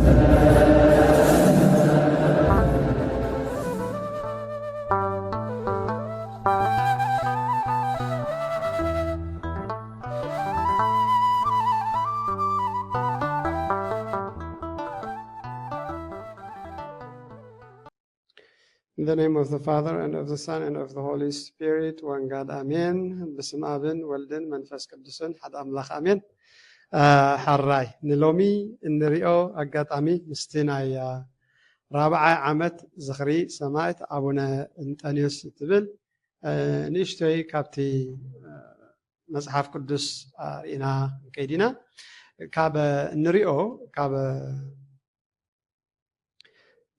In the name of the Father, and of the Son, and of the Holy Spirit, one God, Amen. بسم آبن ولدن منفس قدسن حد أملاخ Amen. حراي نلومي النريو أقاطامي مستيناي رابعة عامت زخري سماعت أبونا أنطونيوس تبل نشتوي كابتي مصحف قدس إنا كيدينا كاب النريو كاب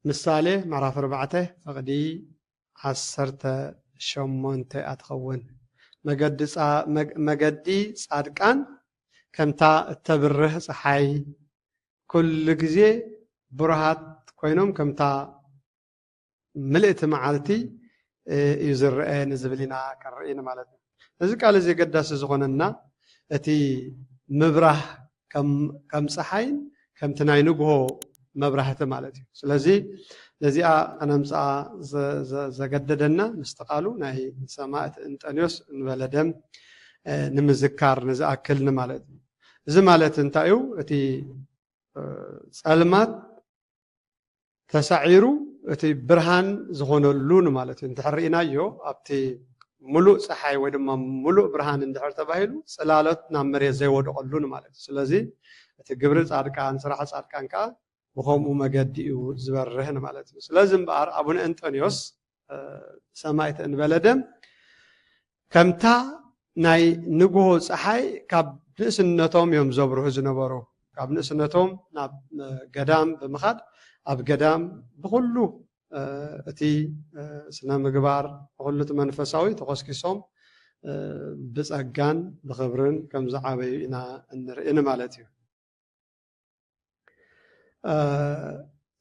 ምሳሌ ምዕራፍ 4 ፈቅዲ 18 ኣትኸውን መገዲ ጻድቃን ከምታ እተብርህ ፀሓይ ኩሉ ግዜ ብሩሃት ኮይኖም ከምታ ምልእቲ መዓልቲ እዩ ዝርአ ንዝብልና ከርኢና ማለት ነው። እዚ ቃል እዚ ገዳሲ ዝኾነና እቲ ምብራህ ከም ፀሓይን ከምቲ ናይ ንግሆ መብራህቲ ማለት እዩ። ስለዚ ለዚኣ ኣነምፃ ዘገደደና ምስተቃሉ ናይ ሰማዕት እንጠንዮስ እንበለ ደም ንምዝካር ንዝኣክልን ማለት እዩ። እዚ ማለት እንታይ እዩ? እቲ ጸልማት ተሳዒሩ እቲ ብርሃን ዝኾነሉን ማለት እዩ። እንተሕሪእናዮ ኣብቲ ሙሉእ ፀሓይ ወይ ድማ ሙሉእ ብርሃን እንድሕር ተባሂሉ ጽላሎት ናብ መሬት ዘይወድቐሉን ማለት እዩ። ስለዚ እቲ ግብሪ ጻድቃን ስራሕ ጻድቃን ከዓ ብኸምኡ መገዲ እዩ ዝበርህን ማለት እዩ። ስለዚ እምበኣር ኣቡነ እንጦንዮስ ሰማዕት እንበለ ደም ከምታ ናይ ንግሆ ፀሓይ ካብ ንእስነቶም እዮም ዘብርሁ ዝነበሩ። ካብ ንእስነቶም ናብ ገዳም ብምኻድ ኣብ ገዳም ብኩሉ እቲ ስነ ምግባር ብኩሉ እቲ መንፈሳዊ ተኾስኪሶም ብፀጋን ብክብርን ከም ዝዓበዩ ኢና እንርእን ማለት እዩ።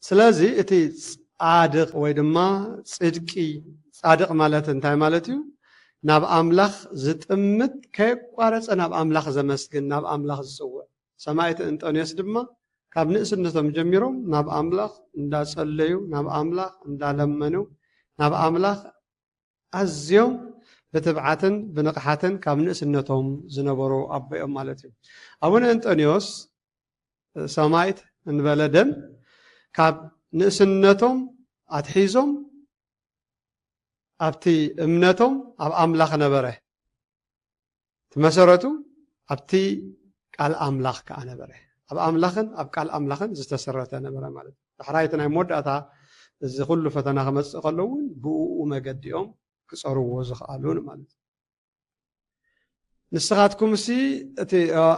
ስለዚ እቲ ጻድቕ ወይ ድማ ጽድቂ ጻድቕ ማለት እንታይ ማለት እዩ? ናብ ኣምላኽ ዝጥምት ከየቋረፀ ናብ ኣምላኽ ዘመስግን ናብ ኣምላኽ ዝፅውዕ። ሰማዕት እንጦንዮስ ድማ ካብ ንእስነቶም ጀሚሮም ናብ ኣምላኽ እንዳጸለዩ ናብ ኣምላኽ እንዳለመኑ ናብ ኣምላኽ ኣዝዮም ብትብዓትን ብንቕሓትን ካብ ንእስነቶም ዝነበሩ ኣቦኦም ማለት እዩ። ኣቡነ እንጦንዮስ ሰማዕት እንበለ ደም ካብ ንእስነቶም ኣትሒዞም ኣብቲ እምነቶም ኣብ ኣምላኽ ነበረ። መሰረቱ ኣብቲ ቃል ኣምላኽ ከዓ ነበረ። ኣብ ኣምላኽን ኣብ ቃል ኣምላኽን ዝተሰረተ ነበረ ማለት እዩ። ዳሕራይቲ ናይ መወዳእታ እዚ ኩሉ ፈተና ክመፅእ ከሎ እውን ብእኡ መገዲኦም ክፀርዎ ዝኽኣሉን ማለት እዩ። ንስኻትኩም ሲ እቲ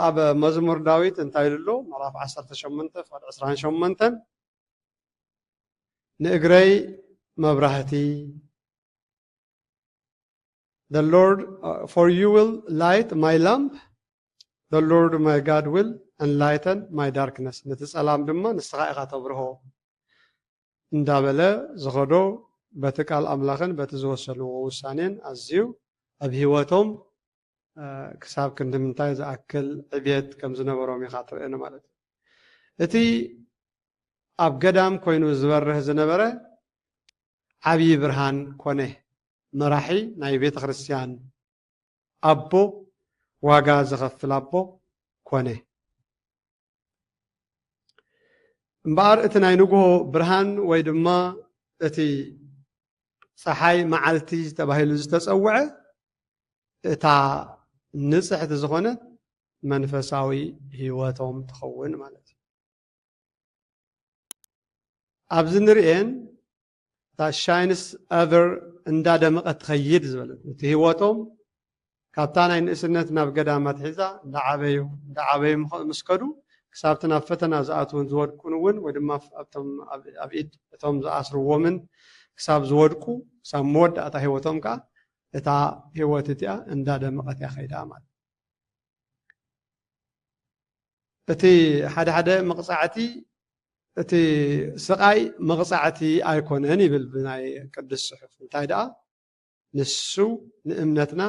ኣብ መዝሙር ዳዊት እንታይ ኢሉ ኣሎ? ምዕራፍ 18 ፍቅዲ 28 ንእግረይ መብራህቲ The Lord for you will light my lamp the Lord my God will enlighten my darkness ነቲ ጸላም ድማ ንስኻ ኢኻ ተብርሆ እንዳበለ ዝኸዶ በቲ ቃል ኣምላኽን በቲ ዝወሰንዎ ውሳኔን ኣዝዩ ኣብ ሂወቶም ክሳብ ክንዲ ምንታይ ዝኣክል ዕብየት ከም ዝነበሮም ኢኻ ትርእን ማለት እዩ። እቲ ኣብ ገዳም ኮይኑ ዝበርህ ዝነበረ ዓብይ ብርሃን ኮነ። መራሒ ናይ ቤተ ክርስቲያን ኣቦ ዋጋ ዝኸፍል ኣቦ ኮነ። እምበኣር እቲ ናይ ንግሆ ብርሃን ወይ ድማ እቲ ፀሓይ መዓልቲ ተባሂሉ ዝተፀውዐ እታ ንጽሕቲ ዝኾነት መንፈሳዊ ህይወቶም ትኸውን ማለት እዩ። ኣብዚ ንሪአን እታ ሻይንስ ኤቨር እንዳደመቐት ትኸይድ ዝበለት እቲ ህይወቶም ካብታ ናይ ንእስነት ናብ ገዳም ኣትሒዛ እንዳዓበዩ ምስከዱ ክሳብቲ ናብ ፈተና ዝኣትውን ዝወድቁን እውን ወይ ድማ ኣብ ኢድ እቶም ዝኣስርዎምን ክሳብ ዝወድቁ ክሳብ መወዳእታ ህይወቶም ከዓ እታ ህይወት እቲኣ እንዳደመቐት እያ ኸይዳ ማለት እቲ ሓደ መቕፃዕቲ እቲ ስቃይ መቕፃዕቲ ኣይኮነን ይብል ብናይ ቅዱስ ጽሑፍ። እንታይ ደኣ ንሱ ንእምነትና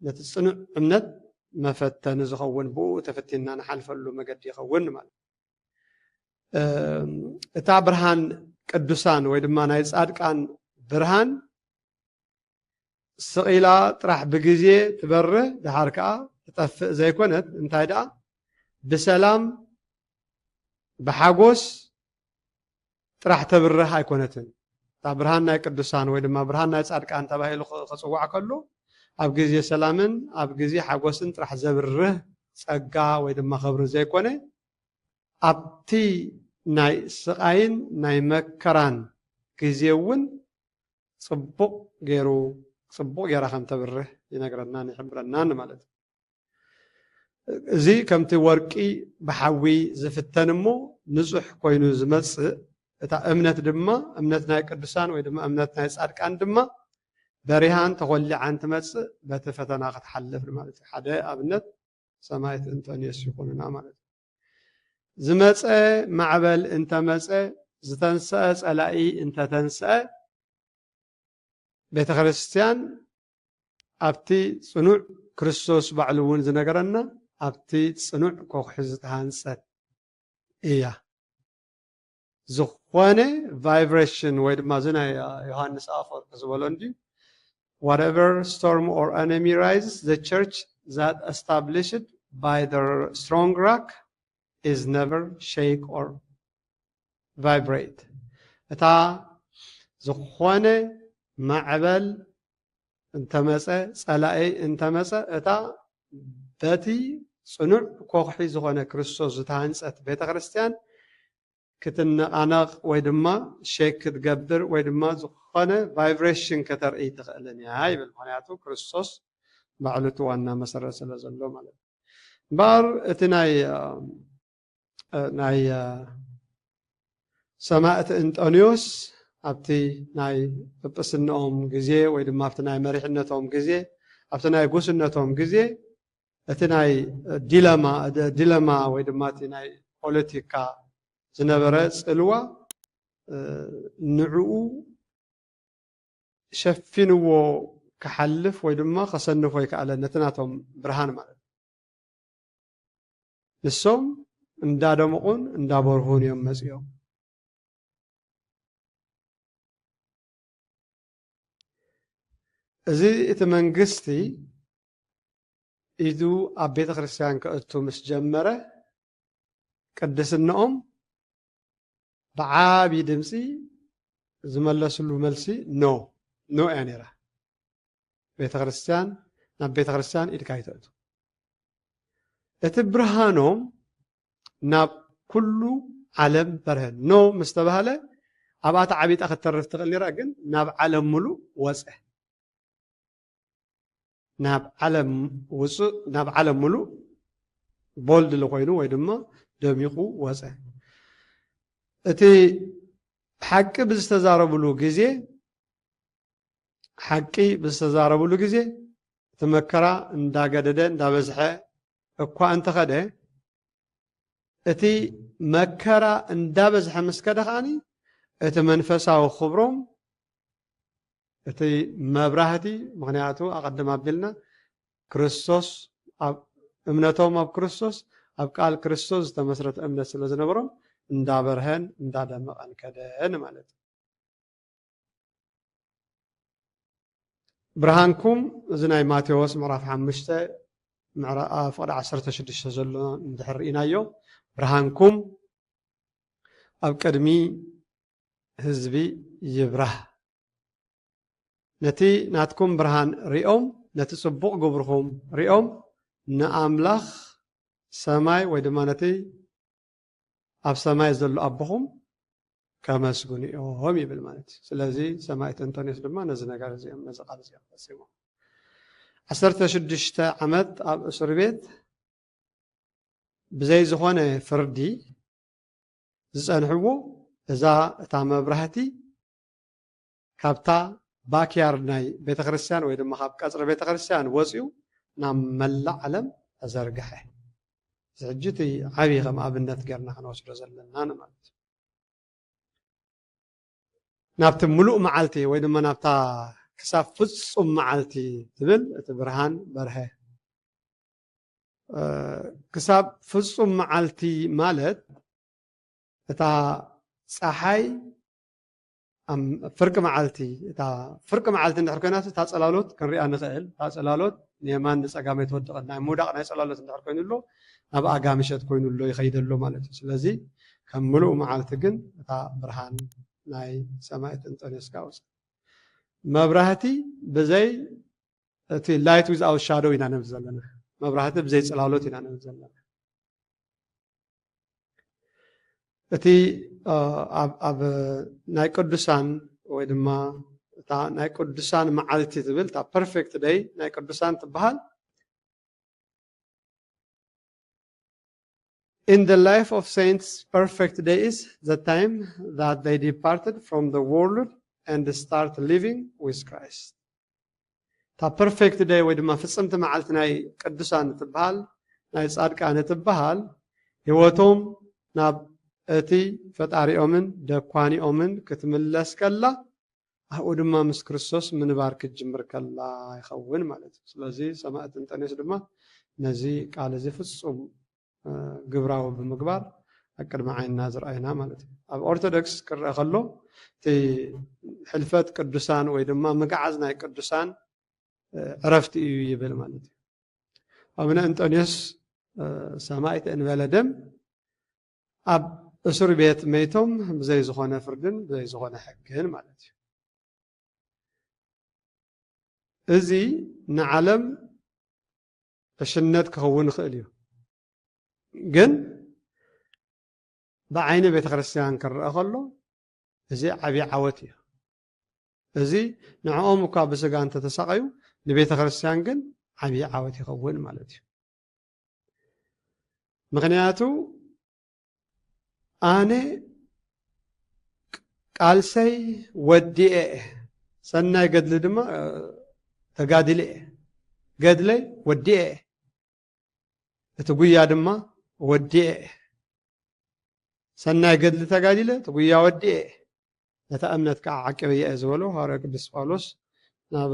ነቲ ጽኑዕ እምነት መፈተኒ ዝኸውን ብኡ ተፈቲና ንሓልፈሉ መገዲ ይኸውን ማለት እታ ብርሃን ቅዱሳን ወይ ድማ ናይ ጻድቃን ብርሃን ስቂላ ጥራሕ ብግዜ ትበርህ ድሓር ከዓ ትጠፍእ ዘይኮነት እንታይ ደኣ ብሰላም ብሓጎስ ጥራሕ ተብርህ ኣይኮነትን እታ ብርሃን ናይ ቅዱሳን ወይ ድማ ብርሃን ናይ ጻድቃን ተባሂሉ ክጽዋዕ ከሎ ኣብ ግዜ ሰላምን ኣብ ግዜ ሓጎስን ጥራሕ ዘብርህ ጸጋ ወይ ድማ ክብሪ ዘይኮነ ኣብቲ ናይ ስቃይን ናይ መከራን ግዜ እውን ጽቡቕ ጌራ ከም ተብርህ ይነግረናን ይሕብረናን ማለት እዚ ከምቲ ወርቂ ብሓዊ ዝፍተን እሞ ንጹሕ ኮይኑ ዝመጽእ እታ እምነት ድማ እምነት ናይ ቅዱሳን ወይ ድማ እምነት ናይ ጻድቃን ድማ በሪሃን ተቆሊዓን ትመጽእ በቲ ፈተና ክትሓልፍ ማለት እዩ ሓደ ኣብነት ሰማዕት እንጦንዮስ ይኹኑና ማለት እዩ ዝመጸ ማዕበል እንተመጸ ዝተንስአ ጸላኢ እንተተንስአ ቤተ ክርስቲያን ኣብቲ ጽኑዕ ክርስቶስ ባዕሉ እውን ዝነገረና ኣብቲ ጽኑዕ ኮኽሒ ዝተሃንጸት እያ ዝኾነ ቫይብሬሽን ወይ ድማ እዚ ናይ ዮሃንስ አፈወርቅ ዝበሎ እንጂ whatever storm or enemy rises the church that established by the strong rock is never shake or vibrate እታ ዝኾነ ማዕበል እንተመጸ ጸላኢ እንተመጸ እታ በቲ ጽኑዕ ኮኽሒ ዝኾነ ክርስቶስ ዝተሃንጸት ቤተ ክርስቲያን ክትነቃነቕ ወይ ድማ ሼክ ክትገብር ወይ ድማ ዝኾነ ቫይብሬሽን ከተርኢ ትኽእልን እያ ይብል ምክንያቱ ክርስቶስ ባዕሉ እቲ ዋና መሰረት ስለ ዘሎ ማለት እዩ እምበር እቲ ናይ ሰማዕቲ እንጦንዮስ ኣብቲ ናይ ጵጵስንኦም ግዜ ወይ ድማ ኣብቲ ናይ መሪሕነቶም ግዜ ኣብቲ ናይ ጉስነቶም ግዜ እቲ ናይ ዲለማ ወይ ድማ እቲ ናይ ፖለቲካ ዝነበረ ጽልዋ ንዕኡ ሸፊንዎ ክሓልፍ ወይ ድማ ከሰንፎ ይከኣለን ነቲ ናቶም ብርሃን ማለት ንሶም እንዳደመቁን እንዳበርሁን እዮም መጽኦም እዚ እቲ መንግስቲ ኢዱ ኣብ ቤተ ክርስቲያን ከእቱ ምስ ጀመረ ቅድስንኦም ብዓብዪ ድምፂ ዝመለስሉ መልሲ ኖ እያ ነይራ ናብ ቤተ ክርስቲያን ኢድካ ይተእቱ እቲ ብርሃኖም ናብ ኩሉ ዓለም በርሀ ኖ ምስ ተባሃለ ኣብኣታ ዓቢጣ ክትተርፍ ትኽእል ነይራ ግን ናብ ዓለም ሙሉእ ወፀ ናብ ዓለም ሙሉእ ቦልድ ኮይኑ ወይ ድማ ደሚቁ ወፀ እቲ ሓቂ ብዝተዛረብሉ ግዜ እቲ መከራ እንዳገደደ እንዳበዝሐ እኳ እንተኸደ እቲ መከራ እንዳበዝሐ ምስ ከደ ከዓኒ እቲ መንፈሳዊ ክብሮም እቲ መብራህቲ ምክንያቱ ኣቀድም ኣቢልና ክርስቶስ እምነቶም ኣብ ክርስቶስ ኣብ ቃል ክርስቶስ ዝተመስረተ እምነት ስለ ዝነበሮም እንዳበርሀን እንዳደመቐን ከደን ማለት እዩ ብርሃንኩም እዚ ናይ ማቴዎስ ምዕራፍ 5 ምዕራፍ 16 ዘሎ እንድሕር ርኢናዮ ብርሃንኩም ኣብ ቅድሚ ህዝቢ ይብራህ ነቲ ናትኩም ብርሃን ሪኦም ነቲ ጽቡቕ ግብርኩም ሪኦም ንኣምላኽ ሰማይ ወይ ድማ ነቲ ኣብ ሰማይ ዘሎ ኣቦኹም ከመስግኑ እዮም ይብል ማለት እዩ ስለዚ ሰማዕት እንጦንዮስ ድማ ነዚ ነገር እዚኦም ነዚ ቃል እዚኦም ፈፂሞም 16 ዓመት ኣብ እስር ቤት ብዘይ ዝኾነ ፍርዲ ዝጸንሕዎ እታ መብራህቲ ካብታ ባክያር ናይ ቤተ ክርስቲያን ወይ ድማ ካብ ቀጽሪ ቤተ ክርስቲያን ወፂኡ ናብ መላእ ዓለም ተዘርግሐ ሕጂ እቲ ዓብዪ ከም ኣብነት ጌርና ክንወስዶ ዘለና ማለት እዩ ናብቲ ሙሉእ መዓልቲ ወይ ድማ ናብታ ክሳብ ፍጹም መዓልቲ ትብል እቲ ብርሃን በርሀ ክሳብ ፍጹም መዓልቲ ማለት እታ ፀሓይ ፍርቂ መዓልቲ እታ ፍርቂ መዓልቲ እንድሕር ኮይናት እታ ፀላሎት ክንሪኣ ንኽእል እታ ፀላሎት ንየማን ንፀጋመይ ትወድቕ ናይ ምውዳቕ ናይ ፀላሎት እንድሕር ኮይኑሎ ናብ ኣጋምሸት ኮይኑሎ ይኸይደሎ ማለት እዩ ስለዚ ከም ምሉእ መዓልቲ ግን እታ ብርሃን ናይ ሰማይ እንጦንዮስ ካውፅ መብራህቲ ብዘይ እቲ ላይት ዊዝኣውት ሻዶው ኢና ንብል ዘለና መብራህቲ ብዘይ ፅላሎት ኢና ንብል ዘለና እቲ ኣብ ናይ ቅዱሳን ወይ ድማ እታ ናይ ቅዱሳን መዓልቲ ትብል እታ ፐርፌክት ደይ ናይ ቅዱሳን ትበሃል In the life of saints, perfect day is the time that they departed from the world and start living with Christ. Ta perfect day ወይ ድማ ፍጽምቲ መዓልቲ ናይ ቅዱሳን ትበሃል ናይ ጻድቃን ትበሃል ህይወቶም ናብ እቲ ፈጣሪኦምን ደኳኒኦምን ክትምለስ ከላ ኣብኡ ድማ ምስ ክርስቶስ ምንባር ክጅምር ከላ ይኸውን ማለት እዩ ስለዚ ሰማዕት እንጦንዮስ ድማ ነዚ ቃል እዚ ፍጹም ግብራዊ ብምግባር ኣቅድሚ ዓይንና ዝረአይና ማለት እዩ ኣብ ኦርቶዶክስ ክርአ ከሎ እቲ ሕልፈት ቅዱሳን ወይ ድማ ምግዓዝ ናይ ቅዱሳን ዕረፍቲ እዩ ይብል ማለት እዩ ኣቡነ እንጦንዮስ ሰማዕት እንበለ ደም ኣብ እስር ቤት መይቶም ብዘይ ዝኾነ ፍርድን ብዘይ ዝኾነ ሕግን ማለት እዩ እዚ ንዓለም ዕሽነት ክኸውን ይኽእል እዩ ግን ብዓይኒ ቤተ ክርስቲያን ክርአ ከሎ እዚ ዓብዪ ዓወት እዩ እዚ ንዕኦም እኳ ብስጋ እንተተሰቐዩ ንቤተ ክርስቲያን ግን ዓብዪ ዓወት ይኸውን ማለት እዩ ምክንያቱ ኣነ ቃልሰይ ወዲኤ ሰናይ ገድሊ ድማ ተጋድለ ገድለይ ወዲኤ እቲ ጉያ ድማ ወዲኤ ሰናይ ገድሊ ተጋዲለ እቲ ጉያ ወዲኤ ነታ እምነት ከዓ ዓቂበየ ዝበሎ ሐዋርያ ቅዱስ ጳውሎስ ናብ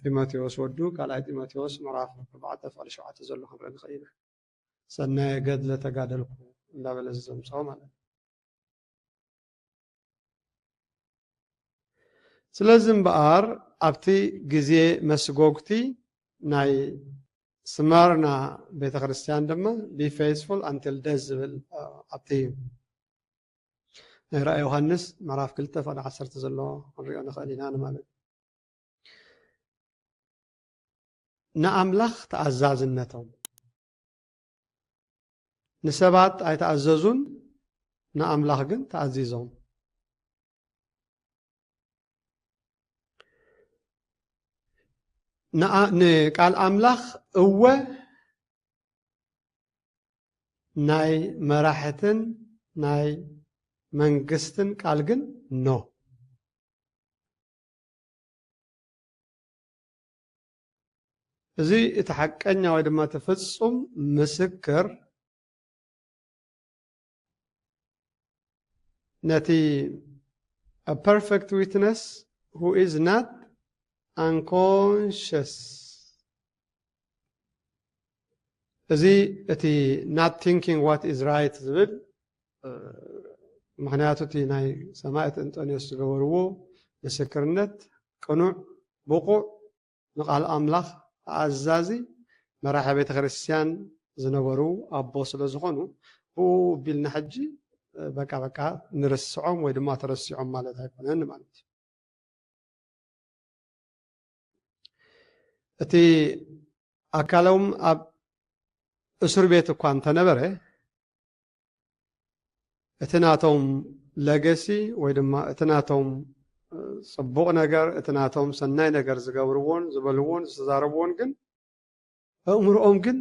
ጢሞቴዎስ ወዱ ካልኣይ ጢሞቴዎስ ምዕራፍ 4:7 ዘሎ ክንርኢ ንኽእል ኢና ሰናይ ገድሊ ተጋደልኩ እንዳበለ ዘምፅኦ ማለት እዩ ስለዚ እምበኣር ኣብቲ ግዜ መስጎግቲ ናይ ስማርና ቤተ ክርስቲያን ድማ be faithful until death ዝብል ኣብቲ ናይ ራእይ ዮሃንስ ምዕራፍ 2:10 ዘሎ ክንሪኦ ንኽእል ኢና ማለት ንኣምላኽ ተኣዛዝነቶም ንሰባት ኣይተኣዘዙን ንኣምላኽ ግን ተኣዚዞም ንቃል ኣምላኽ እወ ናይ መራሕትን ናይ መንግስትን ቃል ግን ኖ እዚ እቲ ሓቀኛ ወይ ድማ ተፍጹም ምስክር ነቲ a perfect witness who is not unconscious እዚ እቲ not thinking what is right ዝብል ምክንያቱ እቲ ናይ ሰማዕት እንጦንዮስ ዝገበርዎ ምስክርነት ቅኑዕ ብቑዕ ንቃል ኣምላኽ ተኣዛዚ መራሒ ቤተ ክርስቲያን ዝነበሩ ኣቦ ስለ ዝኾኑ ብኡ ቢልና ሕጂ በቃ ንርስዖም ወይ ድማ ተረሲዖም ማለት ኣይኮነን ማለት እዩ እቲ ኣካሎም ኣብ እስር ቤት እኳ እንተነበረ እቲ ናቶም ለገሲ ወይ ድማ እቲ ናቶም ጽቡቕ ነገር እቲ ናቶም ሰናይ ነገር ዝገብርዎን ዝበልዎን ዝተዛረብዎን ግን ኣእምሮኦም ግን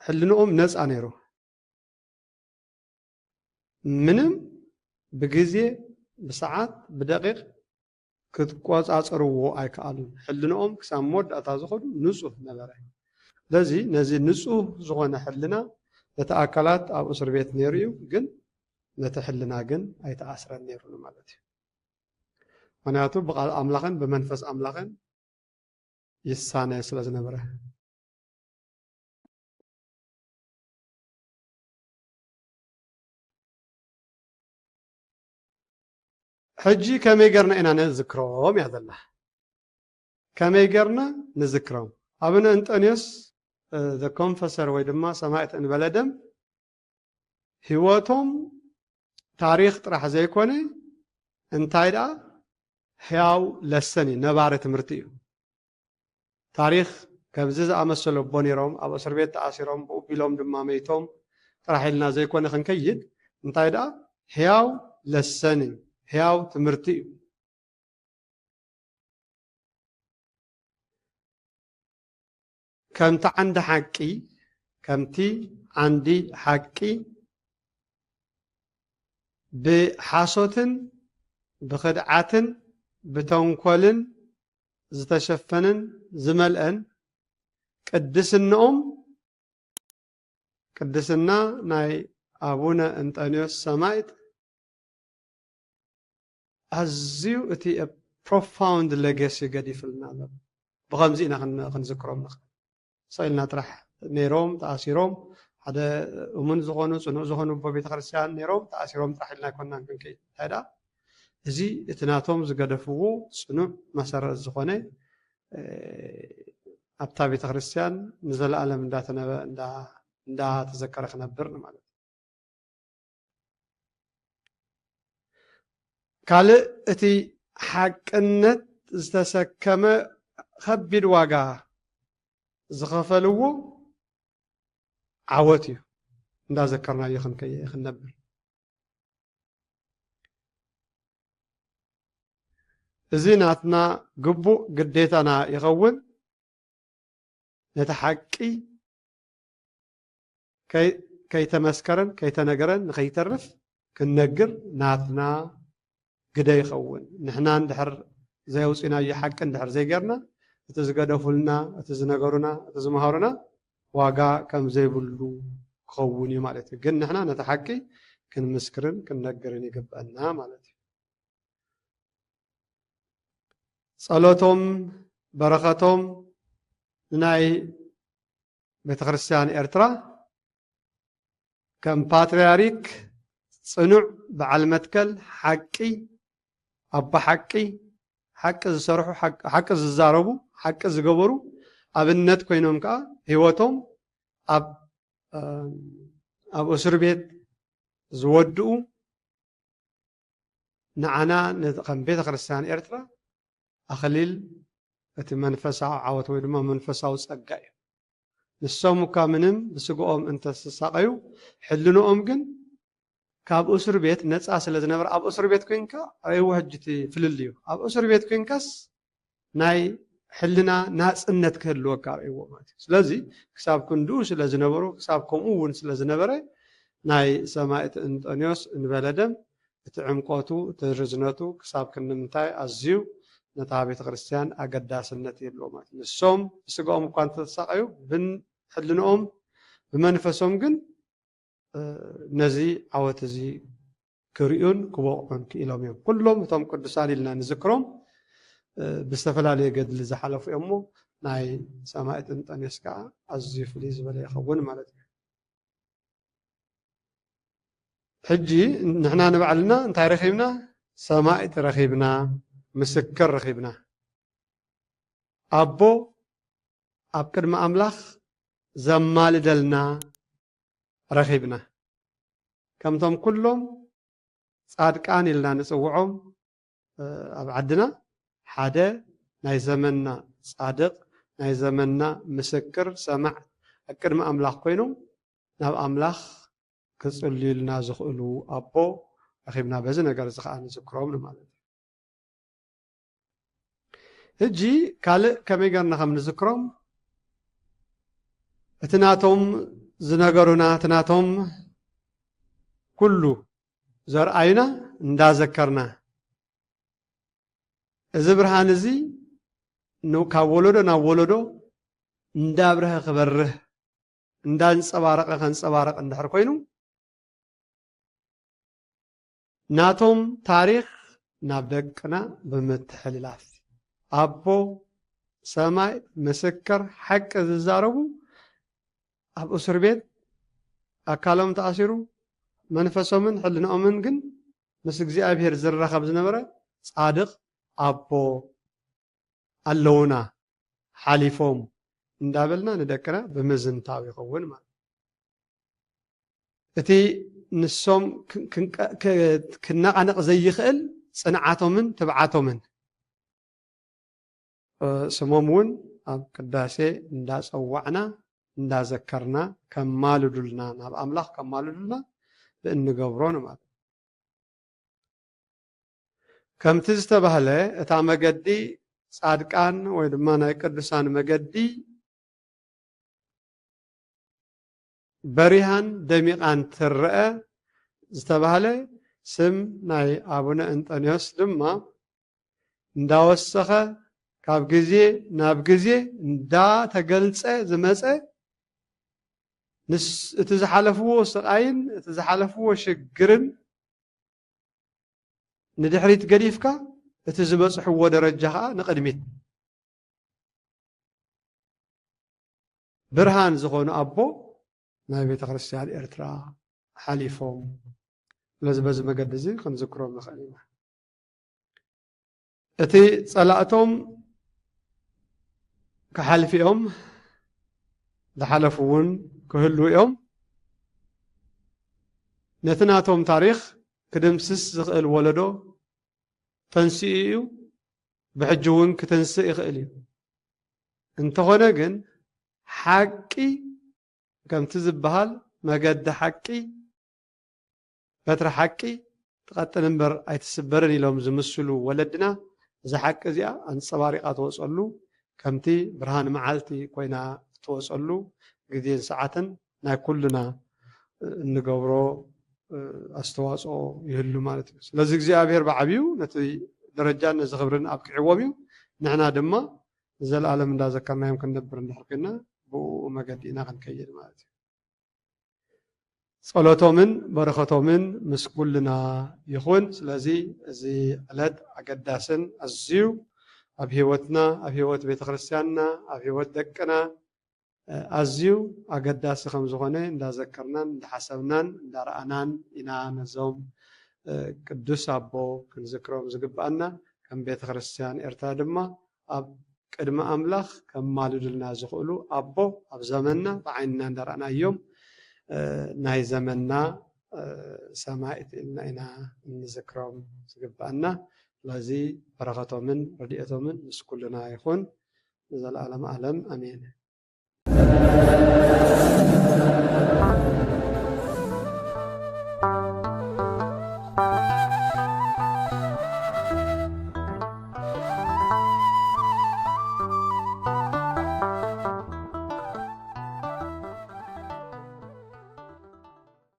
ሕልንኦም ነፃ ነይሩ ምንም ብግዜ ብሰዓት ብደቂቕ ክትቆፃፀርዎ ኣይከኣሉን ሕልንኦም ክሳብ መወዳእታ ዝኸዱ ንጹህ ነበረ ስለዚ ነዚ ንጹህ ዝኾነ ሕልና ነቲ ኣካላት ኣብ እስር ቤት ነይሩ እዩ ግን ነቲ ሕልና ግን ኣይተኣስረን ነይሩን ማለት እዩ ምክንያቱ ብቃል ኣምላኽን ብመንፈስ ኣምላኽን ይሳነይ ስለ ዝነበረ حجي كم يقرنا إنا نذكرهم يا ذا الله كم يقرنا نذكرهم أبنا أنطونيوس the confessor ويدما سمعت أن بلدم هواتهم تاريخ راح زي كوني انتايدا حياو لسني نبارة مرتيو تاريخ كبزز أمسلو بونيروم أبو سربيت تأسيروم بوبيلوم دماميتوم راح لنا زي كوني خنكيد انتايدا حياو لسني حياو تمرتيو كمت عند حقي كمتي عندي حقي بحاسوتن بخدعاتن بتنكولن زتشفنن زملأن قدسنا ناي أبونا أنطونيوس سمايت أزيو اتي a profound legacy قد يفلنا بغمزينا خنذكرهم نخ سايلنا طرح نيروم تأسيروم هذا ومن زغونو ببيت خرسيان نيروم تأسيروم طرح لنا كنا نكنكي هذا زي اتناتهم زقدفوه صنوع مسار الزغوني أبتا بيت خرسيان نزل ألم دا تذكر خنبرنا مالك قال اتي حقنت استسكمه خبيد واقع زخفلوه عوتي ندا ذكرنا يخن كي خنبر زيناتنا قبو قديتنا يغون نتحقي كي تمسكرن كي تنقرن نخي ترف كنقر ناتنا قدا يخون نحنا ندحر زي وصينا يحق ندحر زي قرنا تزقدفلنا تزنقرنا تزمهرنا واقع كم زي بلو خوني مالتي قلنا نحنا نتحقي كنمسكرن كنقرن يقبلنا مالتي صلاتهم بركاتهم ناي بيت خريستيان إرترا كم باترياريك صنع بعلمتكل حقي أبا حقي حق زسرحو حق ززاربو حق زقبرو أبنت كوينهم كا هوتهم أب أسر بيت زودو نعنا نتقن بيت خريستيان إرترا أخليل أتي منفسا عوت ويدما منفسا وسقاي نسوم كامنم بسقوم أنت سساقيو حلنوهم جن كاب أسر بيت نتس أصل زنبر أب أسر بيت كينكا أي وحدتي فلليو أب أسر بيت كينكاس ناي حلنا ناس النت كل وكار أي ومات لذي كساب كندوس لزنبرو كساب كمون لزنبره ناي سماعت أنطونيوس إن بلدم تعمقاتو ترزناتو كساب كنمتاي أزيو نتابع كريستيان أقداس النتي اللومات نسوم سقوم كانت تساقيو بن حلنهم بمنفسهم جن نزي عوات زي كريون كوان كيلهم يوم كلهم تم قدسان لنا نذكرهم باستفلا لي قد اللي زحلوا في أمه ناي سماعت أنطونيوس كا أزيف لي زبالة يخون مالتي حجي نحنا نبعلنا انتهي رخيبنا سماعت رخيبنا مسكر رخيبنا أبو أبكر ما أملاخ زمال دلنا رخيبنا كم تم كلهم صادقان لنا نسوعهم أبعدنا حدا ناي زمننا صادق ناي زمننا مسكر سمع أكر ما أملاخ كوينهم ناب أملاخ كسولي لنا زخلو أبو رخيبنا بزنا قرز خان ذكرهم نمالد هجي كالي كمي قرنا خم نذكرهم اتناتهم زنقرونا اتناتهم كله زرعينا ندا ذكرنا إذا برهان زي نو كاولودو ناولودو ندا بره خبره ندا نصبارق خنصبارق اندحر كوينو ناتهم تاريخ نابدقنا بمتحللاف أبو سماي مسكر حق الزاربو أب أسر بيت أكلهم تأثيرو منفسهم حلنا أمن جن ምስ እግዚአብሔር ዝራኸብ ዝነበረ ጻድቕ ኣቦ ኣለውና ሓሊፎም እንዳበልና ንደቅና ብምዝንታው ይኸውን ማለት እቲ ንሶም ክነቃነቕ ዘይኽእል ጽንዓቶምን ትብዓቶምን ስሞም እውን ኣብ ቅዳሴ እንዳጸዋዕና እንዳዘከርና ከማልዱልና ናብ ኣምላኽ ከማልዱልና እንገብሮን ማለት ከምቲ ዝተባህለ እታ መገዲ ጻድቃን ወይ ድማ ናይ ቅዱሳን መገዲ በሪሃን ደሚቃን ትርአ ዝተባህለ ስም ናይ ኣቡነ እንጦንዮስ ድማ እንዳወሰኸ ካብ ግዜ ናብ ግዜ እንዳተገልጸ ዝመጸ እቲ ዝሓለፍዎ ስቃይን እቲ ዝሓለፍዎ ሽግርን ንድሕሪት ገዲፍካ እቲ ዝበጽሕዎ ደረጃ ከዓ ንቅድሚት ብርሃን ዝኾኑ ኣቦ ናይ ቤተ ክርስቲያን ኤርትራ ሓሊፎም ስለዚ በዚ መገዲ እዚ ክንዝክሮም ንኽእል ኢና እቲ ጸላእቶም ክሓልፊኦም ዝሓለፉ እውን ክህሉ እዮም ነቲ ናቶም ታሪክ ክድምስስ ዝኽእል ወለዶ ተንስኡ እዩ ብሕጂ እውን ክተንስእ ይኽእል እዩ እንተኾነ ግን ሓቂ ከምቲ ዝበሃል መገዲ ሓቂ በትሪ ሓቂ ትቐጥል እምበር ኣይትስበርን ኢሎም ዝምስሉ ወለድና እዚ ሓቂ እዚኣ ኣንፀባሪቓ ትወፀሉ ከምቲ ብርሃን መዓልቲ ኮይና ትወፀሉ ግዜን ሰዓትን ናይ ኩሉና እንገብሮ ኣስተዋፅኦ ይህሉ ማለት እዩ ስለዚ እግዚኣብሔር ብዓብዩ ነቲ ደረጃን ነዚ ክብርን ኣብቅዕዎም እዩ ንሕና ድማ ዘለኣለም እንዳዘከርናዮም ክንነብር እንድሕር ኮይንና ብኡ መገዲ ኢና ክንከይድ ማለት እዩ ጸሎቶምን በረኸቶምን ምስ ኩልና ይኹን ስለዚ እዚ ዕለት ኣገዳስን ኣዝዩ ኣብ ሂወትና ኣብ ሂወት ቤተ ክርስቲያንና ኣብ ሂወት ደቅና ኣዝዩ ኣገዳሲ ከም ዝኾነ እንዳዘከርናን እንዳሓሰብናን እንዳረኣናን ኢና ነዞም ቅዱስ ኣቦ ክንዝክሮም ዝግባአና ከም ቤተ ክርስቲያን ኤርትራ ድማ ኣብ ቅድሚ ኣምላኽ ከማልዱልና ዝኽእሉ ኣቦ ኣብ ዘመንና ብዓይንና እንዳረኣናዮም ናይ ዘመንና ሰማዕት ኢልና ኢና እንዝክሮም ዝግባአና ስለዚ በረኸቶምን ረድኤቶምን ምስ ኩልና ይኹን ንዘለኣለም ዓለም ኣሜን